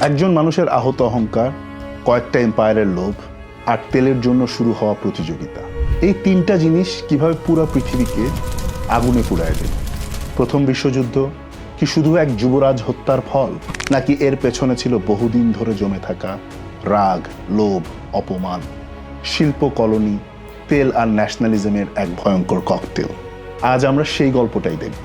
একজন মানুষের আহত অহংকার, কয়েকটা এম্পায়ারের লোভ আর তেলের জন্য শুরু হওয়া প্রতিযোগিতা, এই তিনটা জিনিস কিভাবে পুরো পৃথিবীকে আগুনে পুড়ায় দেয়। প্রথম বিশ্বযুদ্ধ কি শুধু এক যুবরাজ হত্যার ফল, নাকি এর পেছনে ছিল বহুদিন ধরে জমে থাকা রাগ, লোভ, অপমান, শিল্প কলোনি, তেল আর ন্যাশনালিজমের এক ভয়ঙ্কর ককটেল? আজ আমরা সেই গল্পটাই দেখব।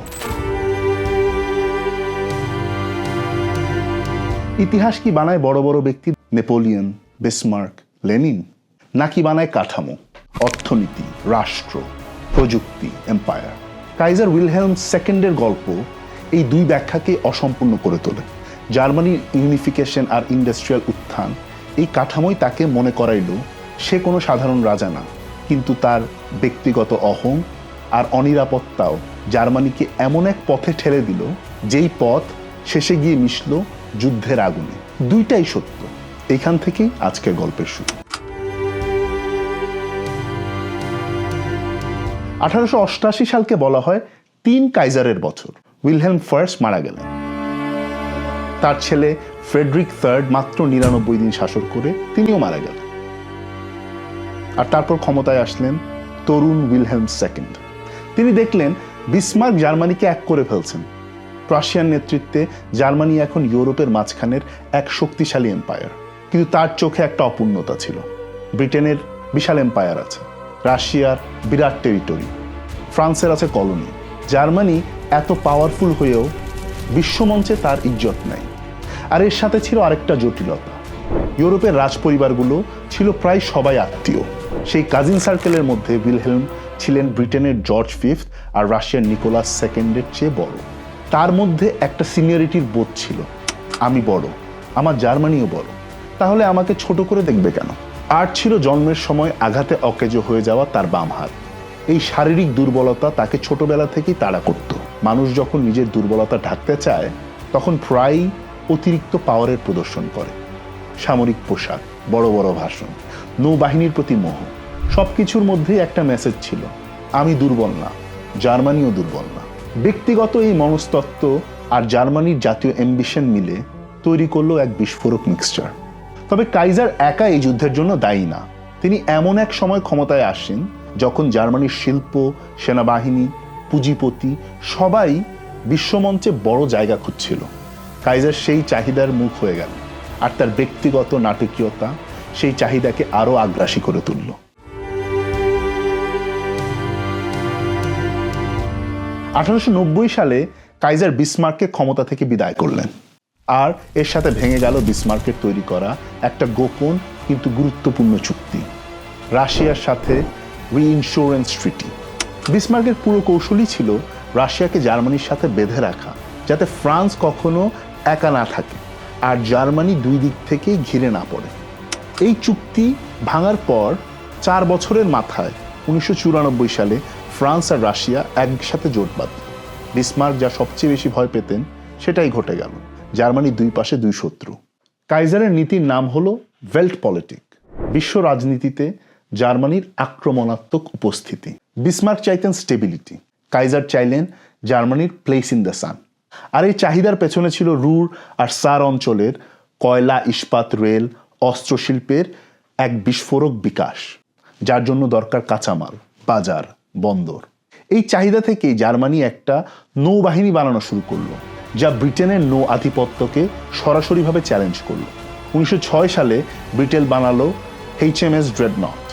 ইতিহাস কি বানায় বড় বড় ব্যক্তি, নেপোলিয়ন, বিসমার্ক, লেনিন, নাকি বানায় কাঠামো, অর্থনীতি, রাষ্ট্র, প্রযুক্তি, এম্পায়ার? কাইজার উইলহেলম সেকেন্ডের গল্প এই দুই ব্যাখ্যাকে অসম্পূর্ণ করে তোলে। জার্মানির ইউনিফিকেশন আর ইন্ডাস্ট্রিয়াল উত্থান, এই কাঠামোই তাকে মনে করাইল সে কোনো সাধারণ রাজা না, কিন্তু তার ব্যক্তিগত অহং আর অনিরাপত্তাও জার্মানিকে এমন এক পথে ঠেলে দিল যেই পথ শেষে গিয়ে মিশল যুদ্ধের আগুনে। দুইটাই সত্য। এখান থেকেই আজকের গল্পের শুরু। 1888 সালকে বলা হয় 3 কাইজারের বছর। উইলহেলম ফার্স্ট মারা গেলেন, তার ছেলে ফ্রেডরিক থার্ড মাত্র 99 দিন শাসন করে তিনিও মারা গেলেন। আর তারপর ক্ষমতায় আসলেন তরুণ উইলহেলম সেকেন্ড। তিনি দেখলেন বিসমার্ক জার্মানিকে এক করে ফেলছেন। প্রাশিয়ান নেতৃত্বে জার্মানি এখন ইউরোপের মাঝখানের এক শক্তিশালী এম্পায়ার, কিন্তু তার চোখে একটা অপূর্ণতা ছিল। ব্রিটেনের বিশাল এম্পায়ার আছে, রাশিয়ার বিরাট টেরিটরি, ফ্রান্সের আছে কলোনি। জার্মানি এত পাওয়ারফুল হয়েও বিশ্বমঞ্চে তার ইজ্জত নাই। আর এর সাথে ছিল আরেকটা জটিলতা, ইউরোপের রাজপরিবারগুলো ছিল প্রায় সবাই আত্মীয়। সেই কাজিন সার্কেলের মধ্যে উইলহেলম ছিলেন ব্রিটেনের জর্জ ফিফথ আর রাশিয়ার নিকোলাস সেকেন্ডের চেয়ে বড়। তার মধ্যে একটা সিনিয়রিটির বোধ ছিল, আমি বড়, আমার জার্মানিও বড়, তাহলে আমাকে ছোট করে দেখবে কেন? আর ছিল জন্মের সময় আঘাতে অকেজো হয়ে যাওয়া তার বাম হাত। এই শারীরিক দুর্বলতা তাকে ছোটবেলা থেকেই তাড়া করত। মানুষ যখন নিজের দুর্বলতা ঢাকতে চায় তখন প্রায়ই অতিরিক্ত পাওয়ারের প্রদর্শন করে। সামরিক পোশাক, বড় বড় ভাষণ, নৌবাহিনীর প্রতি মোহ, সবকিছুর মধ্যেই একটা মেসেজ ছিল, আমি দুর্বল না, জার্মানিও দুর্বল না। ব্যক্তিগত এই মনস্তত্ত্ব আর জার্মানির জাতীয় অ্যাম্বিশন মিলে তৈরি করলো এক বিস্ফোরক মিক্সচার। তবে কাইজার একা এই যুদ্ধের জন্য দায়ী না। তিনি এমন এক সময় ক্ষমতায় আসেন যখন জার্মানির শিল্প, সেনাবাহিনী, পুঁজিপতি সবাই বিশ্বমঞ্চে বড় জায়গা খুঁজছিল। কাইজার সেই চাহিদার মুখ হয়ে গেল, আর তার ব্যক্তিগত নাটকীয়তা সেই চাহিদাকে আরো আগ্রাসী করে তুলল। 1890 সালে কাইজার বিসমার্ককে ক্ষমতা থেকে বিদায় করলেন, আর এর সাথে ভেঙে গেল বিসমার্কের তৈরি করা একটা গোপন কিন্তু গুরুত্বপূর্ণ চুক্তি, রাশিয়ার সাথে রিইনস্যুরেন্স ট্রিটি। বিসমার্কের পুরো কৌশলই ছিল রাশিয়াকে জার্মানির সাথে বেঁধে রাখা, যাতে ফ্রান্স কখনো একা না থাকে আর জার্মানি দুই দিক থেকেই ঘিরে না পড়ে। এই চুক্তি ভাঙার পর 4 বছরের মাথায় 1994 সালে ফ্রান্স আর রাশিয়া একসাথে জোট বাঁধল। বিসমার্ক যা সবচেয়ে বেশি ভয় পেতেন সেটাই ঘটে গেল। জার্মানির দুই পাশে দুই শত্রু। কাইজারের নীতির নাম হলো ভেল্ট পলিটিক, বিশ্ব রাজনীতিতে জার্মানির আক্রমণাত্মক উপস্থিতি। বিসমার্ক চাইতেন স্টেবিলিটি, কাইজার চাইলেন জার্মানির প্লেস ইন দ্য সান। আর এই চাহিদার পেছনে ছিল রুর আর সার অঞ্চলের কয়লা, ইস্পাত, রেল, অস্ত্রশিল্পের এক বিস্ফোরক বিকাশ, যার জন্য দরকার কাঁচামাল, বাজার, বন্দর। এই চাহিদা থেকেই জার্মানি একটা নৌবাহিনী বানানো শুরু করলো, যা ব্রিটেনের নৌ আধিপত্যকে সরাসরিভাবে চ্যালেঞ্জ করলো। 1906 সালে ব্রিটেন বানালো HMS ড্রেডনট,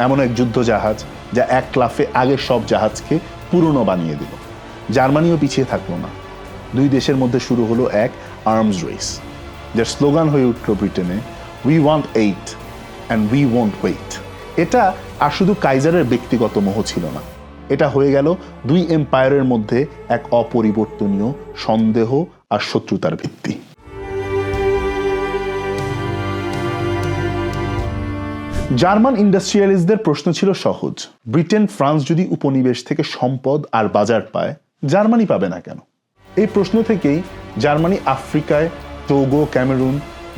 এমন এক যুদ্ধ জাহাজ যা এক লাফে আগের সব জাহাজকে পুরনো বানিয়ে দিল। জার্মানিও পিছিয়ে থাকলো না। দুই দেশের মধ্যে শুরু হলো এক আর্মস রেস, যার স্লোগান হয়ে উঠল ব্রিটেনে, we want 8 and we won't wait. এটা আর শুধু কাইজারের ব্যক্তিগত মোহ ছিল না, এটা হয়ে গেল দুই এম্পায়ারের মধ্যে এক অপরিবর্তনীয় সন্দেহ আর শত্রুতার ভিত্তি। জার্মান ইন্ডাস্ট্রিয়ালিস্টদের প্রশ্ন ছিল সহজ, ব্রিটেন, ফ্রান্স যদি উপনিবেশ থেকে সম্পদ আর বাজার পায়, জার্মানি পাবে না কেন? এই প্রশ্ন থেকেই জার্মানি আফ্রিকায় টোগো, ক্যামেরুন,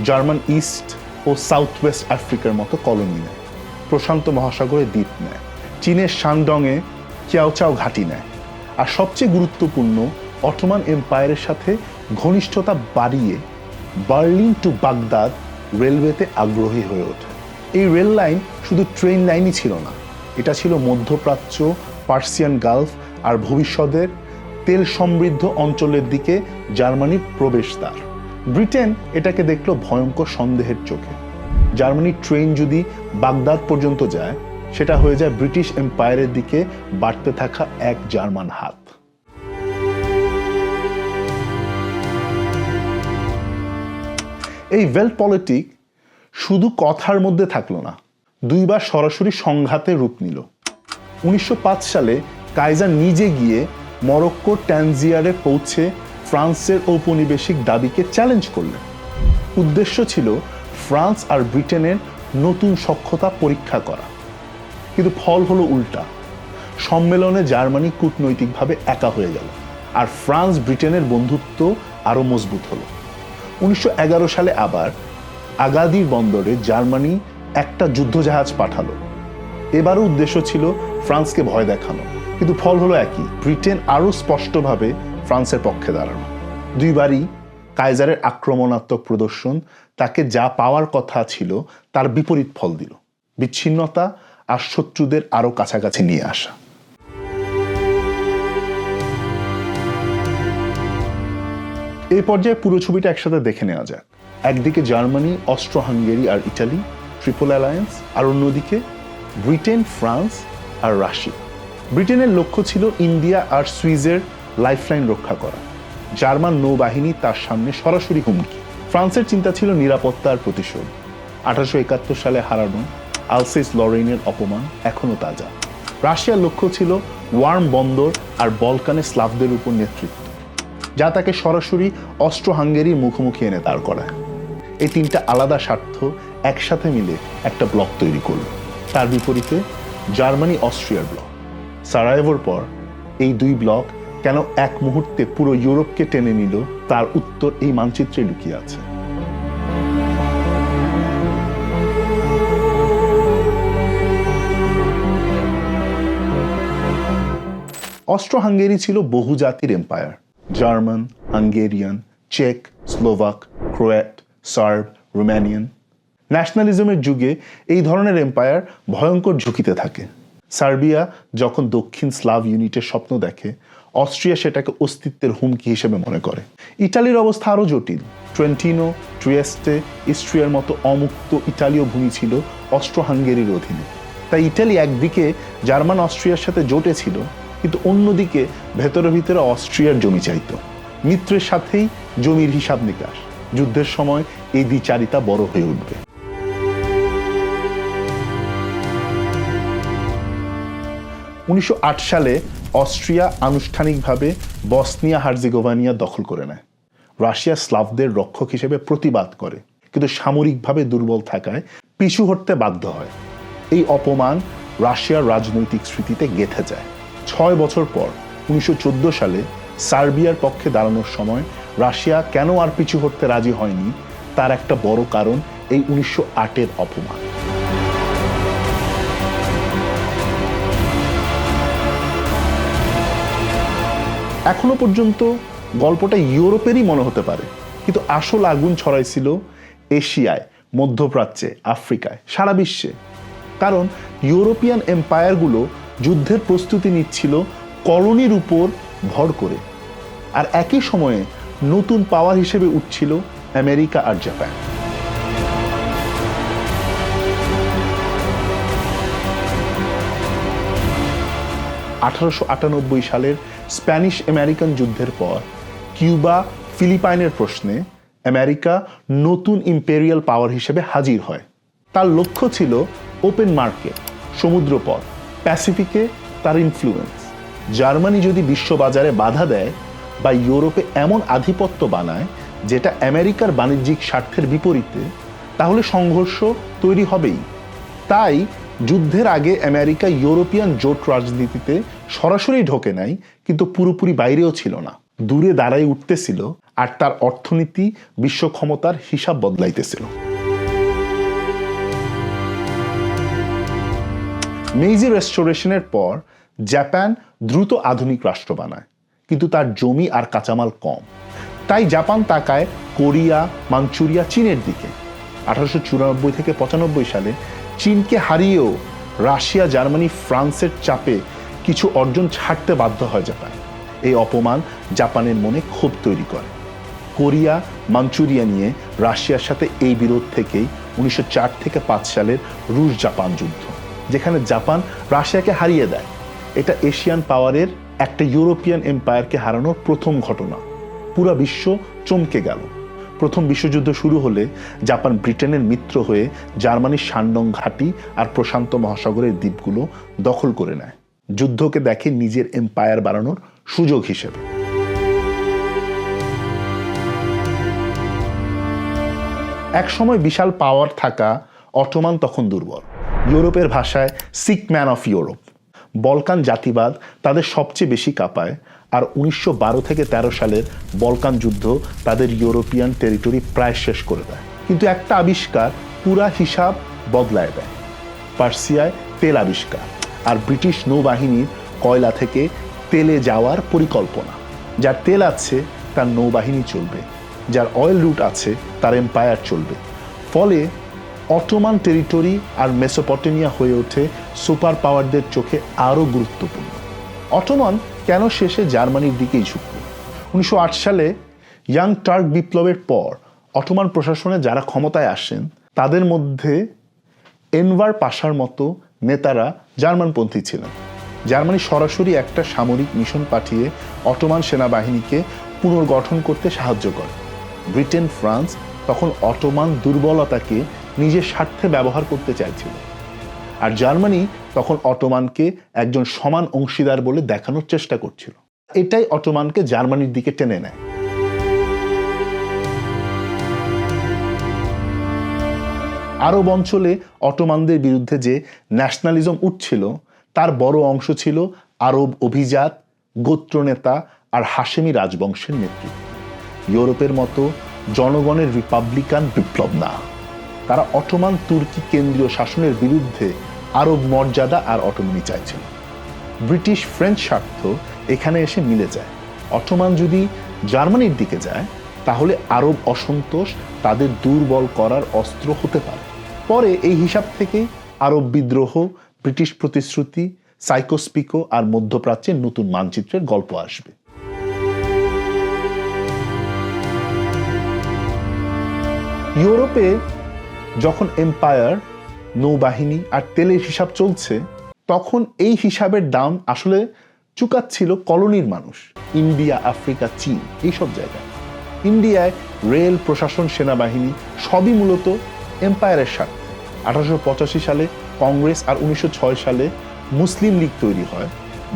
জার্মান ইস্ট ও সাউথ ওয়েস্ট আফ্রিকার মতো কলোনি নেয়, প্রশান্ত মহাসাগরে দ্বীপ নেয়, চীনের শানডংয়ে চিয়াওচাও ঘাঁটি নেয়, আর সবচেয়ে গুরুত্বপূর্ণ অটোমান এম্পায়ারের সাথে ঘনিষ্ঠতা বাড়িয়ে বার্লিন টু বাগদাদ রেলওয়েতে আগ্রহী হয়ে ওঠে। এই রেল লাইন শুধু ট্রেন লাইনই ছিল না, এটা ছিল মধ্যপ্রাচ্য, পার্সিয়ান গালফ আর ভবিষ্যতের তেল সমৃদ্ধ অঞ্চলের দিকে জার্মানির প্রবেশদ্বার। ব্রিটেন এটাকে দেখল ভয়ঙ্কর সন্দেহের চোখে। জার্মানির ট্রেন যদি বাগদাদ পর্যন্ত যায়, সেটা হয়ে যায় ব্রিটিশ এম্পায়ারের দিকে বাড়তে থাকা এক জার্মান হাত। এই ওয়েল পলিটিক শুধু কথার মধ্যে থাকলো না, দুইবার সরাসরি সংঘাতে রূপ নিল। 1905 সালে কাইজার নিজে গিয়ে মরক্কোর ট্যানজিয়ারে পৌঁছে ফ্রান্সের ঔপনিবেশিক দাবিকে চ্যালেঞ্জ করলেন। উদ্দেশ্য ছিল ফ্রান্স আর ব্রিটেনের নতুন সখ্যতা পরীক্ষা করা, কিন্তু ফল হলো উল্টা। সম্মেলনে জার্মানি কূটনৈতিকভাবে একা হয়ে গেল, আর ফ্রান্স ব্রিটেনের বন্ধুত্ব আরও মজবুত হলো। 1911 সালে আবার আগাদির বন্দরে জার্মানি একটা যুদ্ধজাহাজ পাঠালো। এবারও উদ্দেশ্য ছিল ফ্রান্সকে ভয় দেখানো, কিন্তু ফল হলো একই। ব্রিটেন আরও স্পষ্টভাবে ফ্রান্সের পক্ষে দাঁড়ানো। দুইবারই কাইজারের আক্রমণাত্মক প্রদর্শন তাকে যা পাওয়ার কথা ছিল তার বিপরীত ফল দিল, বিচ্ছিন্নতা আর শত্রুদের আরও কাছাকাছি নিয়ে আসা। এই পর্যায়ে পুরো ছবিটা একসাথে দেখে নেওয়া যাক। একদিকে জার্মানি, অস্ট্রো হাঙ্গেরি আর ইটালি, ট্রিপল অ্যালায়েন্স, আর অন্যদিকে ব্রিটেন, ফ্রান্স আর রাশিয়া। ব্রিটেনের লক্ষ্য ছিল ইন্ডিয়া আর সুইজের লাইফলাইন রক্ষা করা। জার্মান নৌবাহিনী তার সামনে সরাসরি হুমকি। ফ্রান্সের চিন্তা ছিল নিরাপত্তা আর প্রতিশোধ। 1871 সালে হারানো আলসেস লরেইনের অপমান এখনো তাজা। রাশিয়ার লক্ষ্য ছিল ওয়ার্ম বন্দর আর বলকানে স্লাভদের উপর নেতৃত্ব, যা তাকে সরাসরি অস্ট্রো হাঙ্গেরির মুখোমুখি এনে দাঁড় করায়। এই তিনটা আলাদা স্বার্থ একসাথে মিলে একটা ব্লক তৈরি করল। তার বিপরীতে জার্মানি অস্ট্রিয়ার ব্লক। সারায়েভোর পর এই দুই ব্লক কেন এক মুহূর্তে পুরো ইউরোপকে টেনে নিল, তার উত্তর এই মানচিত্রে লুকিয়ে আছে। অস্ট্রো হাঙ্গেরি ছিল বহুজাতির এম্পায়ার। জার্মান, হাঙ্গেরিয়ান, চেক, স্লোভাক, ক্রোয়াট, সার্ব, রোমানিয়ান। ন্যাশনালিজমের যুগে এই ধরনের এম্পায়ার ভয়ঙ্কর ঝুঁকিতে থাকে। সার্বিয়া যখন দক্ষিণ স্লাভ ইউনিটের স্বপ্ন দেখে, অস্ট্রিয়া সেটাকে অস্তিত্বের হুমকি হিসেবে মনে করে। ইটালির অবস্থা আরও জটিল। ট্রেন্টিনো, ট্রিয়েস্টে, ইস্ট্রিয়ার মতো অমুক্ত ইটালীয় ভূমি ছিল অস্ট্রো হাঙ্গেরির অধীনে। তাই ইটালি একদিকে জার্মান অস্ট্রিয়ার সাথে জোটে ছিল, কিন্তু অন্যদিকে ভেতরে ভিতরে অস্ট্রিয়ার জমি চাইত। মিত্রের সাথেই জমির হিসাব নিকাশ। যুদ্ধের সময় এই দ্বিচারিতা বড় হয়ে উঠবে। সালে অস্ট্রিয়া আনুষ্ঠানিকভাবে বসনিয়া হার্জেগোভিনা দখল করে নেয়। রাশিয়া স্লাভদের রক্ষক হিসেবে প্রতিবাদ করে, কিন্তু সামরিকভাবে দুর্বল থাকায় পিছু হটতে বাধ্য হয়। এই অপমান রাশিয়ার রাজনৈতিক স্মৃতিতে গেঁথে যায়। 6 বছর পর 1914 সালে সার্বিয়ার পক্ষে দাঁড়ানোর সময় রাশিয়া কেন আর পিছু হটতে রাজি হয়নি, তার একটা বড় কারণ এই 1908-এর অপমান। এখনো পর্যন্ত গল্পটা ইউরোপেরই মনে হতে পারে, কিন্তু আসল আগুন ছড়াইছিল এশিয়ায়, মধ্যপ্রাচ্যে, আফ্রিকায়, সারা বিশ্বে। কারণ ইউরোপিয়ান এম্পায়ারগুলো যুদ্ধের প্রস্তুতি নিচ্ছিল কলোনির উপর ভর করে, আর একই সময়ে নতুন পাওয়ার হিসেবে উঠছিল আমেরিকা আর জাপান। 1898 সালের স্প্যানিশ আমেরিকান যুদ্ধের পর কিউবা, ফিলিপাইনের প্রশ্নে আমেরিকা নতুন ইম্পেরিয়াল পাওয়ার হিসেবে হাজির হয়। তার লক্ষ্য ছিল ওপেন মার্কেট, সমুদ্রপথ, প্যাসিফিকে তার ইনফ্লুয়েন্স। জার্মানি যদি বিশ্ববাজারে বাধা দেয় বা ইউরোপে এমন আধিপত্য বানায় যেটা আমেরিকার বাণিজ্যিক স্বার্থের বিপরীতে, তাহলে সংঘর্ষ তৈরি হবেই। তাই যুদ্ধের আগে আমেরিকা ইউরোপিয়ান জোট রাজনীতিতে সরাসরি ঢোকে নাই, কিন্তু পুরোপুরি বাইরেও ছিল না, দূরে দাঁড়াই উঠতেছিল, আর তার অর্থনীতি বিশ্ব ক্ষমতার হিসাব বদলাইতেছিল। মেইজি রেস্টোরেশনের পর জাপান দ্রুত আধুনিক রাষ্ট্র বানায়, কিন্তু তার জমি আর কাঁচামাল কম। তাই জাপান তাকায় কোরিয়া, মাঞ্চুরিয়া, চীনের দিকে। 1894 থেকে 95 সালে চীনকে হারিয়েও রাশিয়া, জার্মানি, ফ্রান্সের চাপে কিছু অর্জন ছাড়তে বাধ্য হয় জাপান। এই অপমান জাপানের মনে ক্ষোভ তৈরি করে। কোরিয়া, মাঞ্চুরিয়া নিয়ে রাশিয়ার সাথে এই বিরোধ থেকেই 1904 থেকে 5 সালের রুশ জাপান যুদ্ধ, যেখানে জাপান রাশিয়াকে হারিয়ে দেয়। এটা এশিয়ান পাওয়ারের একটা ইউরোপিয়ান এম্পায়ারকে হারানোর প্রথম ঘটনা। পুরো বিশ্ব চমকে গেল। প্রথম বিশ্বযুদ্ধ শুরু হলে জাপান ব্রিটেনের মিত্র হয়ে জার্মানির শানডং ঘাঁটি আর প্রশান্ত মহাসাগরের দ্বীপগুলো দখল করে নেয়। যুদ্ধকে দেখে নিজের এম্পায়ার বাড়ানোর সুযোগ হিসেবে। একসময় বিশাল পাওয়ার থাকা অটোমান তখন দুর্বল। ইউরোপের ভাষায় sick man of Europe. Balkan জাতিবাদ তাদের সবচেয়ে বেশি কাঁপায়, আর 1912 থেকে 13 সালের বলকান যুদ্ধ তাদের ইউরোপিয়ান টেরিটরি প্রায় শেষ করে দেয়। কিন্তু একটা আবিষ্কার পুরা হিসাব বদলায় দেয়। পার্সিয়ায় তেল আবিষ্কার আর ব্রিটিশ নৌবাহিনীর কয়লা থেকে তেলে যাওয়ার পরিকল্পনা। যার তেল আছে তার নৌবাহিনী চলবে, যার অয়েল রুট আছে তার এম্পায়ার চলবে। ফলে অটোমান টেরিটরি আর মেসোপটেমিয়া হয়ে ওঠে সুপার পাওয়ারদের চোখে আরও গুরুত্বপূর্ণ। অটোমান কেন শেষে জার্মানির দিকেই ঝুঁকল? 1908 সালে ইয়াং টার্ক বিপ্লবের পর অটোমান প্রশাসনে যারা ক্ষমতায় আসেন তাদের মধ্যে এনভার পাশার মতো নেতারা জার্মানপন্থী ছিলেন। জার্মানি সরাসরি একটা সামরিক মিশন পাঠিয়ে অটোমান সেনাবাহিনীকে পুনর্গঠন করতে সাহায্য করে। ব্রিটেন, ফ্রান্স তখন অটোমান দুর্বলতাকে নিজের স্বার্থে ব্যবহার করতে চাইছিল, আর জার্মানি তখন অটোমানকে একজন সমান অংশীদার বলে দেখানোর চেষ্টা করছিল। এটাই অটোমানকে জার্মানির দিকে টেনে নেয়। আরব অঞ্চলে অটোমানদের বিরুদ্ধে যে ন্যাশনালিজম উঠছিল তার বড় অংশ ছিল আরব অভিজাত, গোত্রনেতা আর হাশেমি রাজবংশের নেতৃত্ব। ইউরোপের মতো জনগণের রিপাবলিকান বিপ্লব না। তারা অটোমান তুর্কি কেন্দ্রীয় শাসনের বিরুদ্ধে আরব মর্যাদা আর অটোনমি চাইছিল। ব্রিটিশ ফ্রেঞ্চ স্বার্থ এখানে এসে মিলে যায়। অটোমান যদি জার্মানির দিকে যায় তাহলে আরব অসন্তোষ তাদের দুর্বল করার অস্ত্র হতে পারে। পরে এই হিসাব থেকে আরব বিদ্রোহ, ব্রিটিশ প্রতিশ্রুতি, সাইকোস্পিকো আর মধ্যপ্রাচ্যের নতুন মানচিত্রের গল্প আসবে। ইউরোপে যখন এম্পায়ার, নৌবাহিনী আর তেলের হিসাব চলছে, তখন এই হিসাবের দাম আসলে চুকাচ্ছিল কলোনির মানুষ। ইন্ডিয়া, আফ্রিকা, চীন, এইসব জায়গায়। ইন্ডিয়ায় রেল, প্রশাসন, সেনাবাহিনী সবই মূলত এম্পায়ারের স্বার্থে। 1885 সালে কংগ্রেস আর 1906 সালে মুসলিম লীগ তৈরি হয়।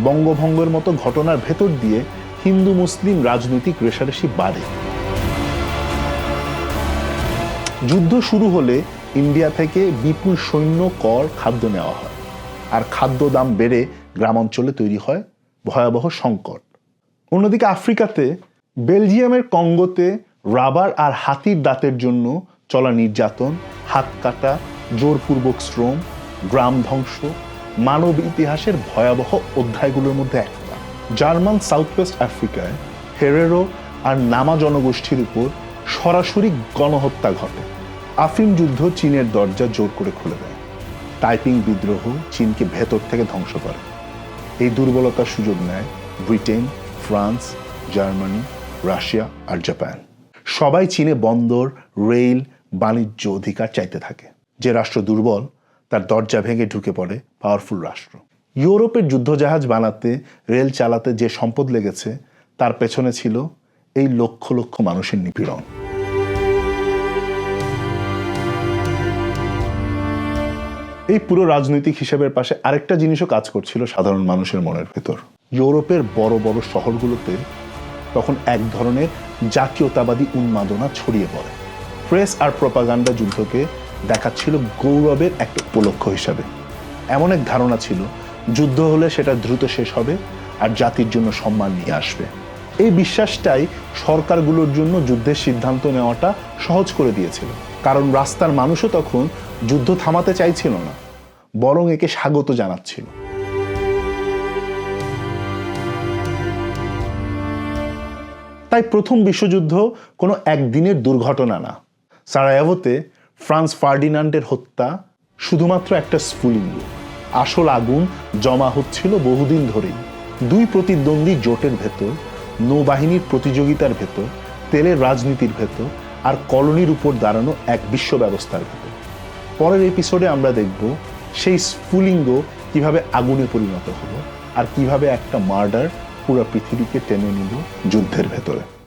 বঙ্গভঙ্গের মতো ঘটনার ভেতর দিয়ে হিন্দু মুসলিম রাজনৈতিক রেষারেষি বাড়ে। যুদ্ধ শুরু হলে ইন্ডিয়া থেকে বিপুল সৈন্য, কর, খাদ্য নেওয়া হয়, আর খাদ্য দাম বেড়ে গ্রামাঞ্চলে তৈরি হয় ভয়াবহ সংকট। অন্যদিকে আফ্রিকাতে বেলজিয়ামের কঙ্গোতে রাবার আর হাতির দাঁতের জন্য চলা নির্যাতন, হাত কাটা, জোরপূর্বক শ্রম, গ্রাম ধ্বংস মানব ইতিহাসের ভয়াবহ অধ্যায়গুলোর মধ্যে একটা। জার্মান সাউথ ওয়েস্ট আফ্রিকায় হেরেরো আর নামা জনগোষ্ঠীর উপর সরাসরি গণহত্যা ঘটে। আফিম যুদ্ধ চীনের দরজা জোর করে খুলে দেয়। টাইপিং বিদ্রোহ চীনকে ভেতর থেকে ধ্বংস করে। এই দুর্বলতার সুযোগ নেয় ব্রিটেন, ফ্রান্স, জার্মানি, রাশিয়া আর জাপান। সবাই চীনে বন্দর, রেল, বাণিজ্য অধিকার চাইতে থাকে। যে রাষ্ট্র দুর্বল তার দরজা ভেঙে ঢুকে পড়ে পাওয়ারফুল রাষ্ট্র। ইউরোপের যুদ্ধজাহাজ বানাতে, রেল চালাতে যে সম্পদ লেগেছে তার পেছনে ছিল এই লক্ষ লক্ষ মানুষের নিপীড়ন। এই পুরো রাজনৈতিক হিসেবের পাশে আরেকটা জিনিসও কাজ করছিল সাধারণ মানুষের মনের ভেতর। ইউরোপের বড় বড় শহরগুলোতে তখন এক ধরনের জাতীয়তাবাদী উন্মাদনা ছড়িয়ে পড়ে। প্রেস আর প্রপাগান্ডা যুদ্ধকে দেখাচ্ছিল গৌরবের একটা উপলক্ষ হিসাবে। এমন এক ধারণা ছিল যুদ্ধ হলে সেটা দ্রুত শেষ হবে আর জাতির জন্য সম্মান নিয়ে আসবে। এই বিশ্বাসটাই সরকারগুলোর জন্য যুদ্ধের সিদ্ধান্ত নেওয়াটা সহজ করে দিয়েছিল, কারণ রাস্তার মানুষও তখন যুদ্ধ থামাতে চাইছিল না, বরং একে স্বাগত জানাচ্ছিল। তাই প্রথম বিশ্বযুদ্ধ কোনো একদিনের দুর্ঘটনা না। সারায়েভোতে ফ্রান্স ফার্ডিনান্ডের হত্যা শুধুমাত্র একটা স্ফুলিঙ্গ। আসল আগুন জমা হচ্ছিল বহুদিন ধরেই। দুই প্রতিদ্বন্দ্বী জোটের ভেতর, নৌবাহিনীর প্রতিযোগিতার ভেতর, তেলের রাজনীতির ভেতর, আর কলোনির উপর দাঁড়ানো এক বিশ্ব ব্যবস্থার ভেতর। পরের এপিসোডে আমরা দেখব সেই স্ফুলিঙ্গ কিভাবে আগুনে পরিণত হলো আর কিভাবে একটা মার্ডার পুরো পৃথিবীকে টেনে নিল যুদ্ধের ভেতরে।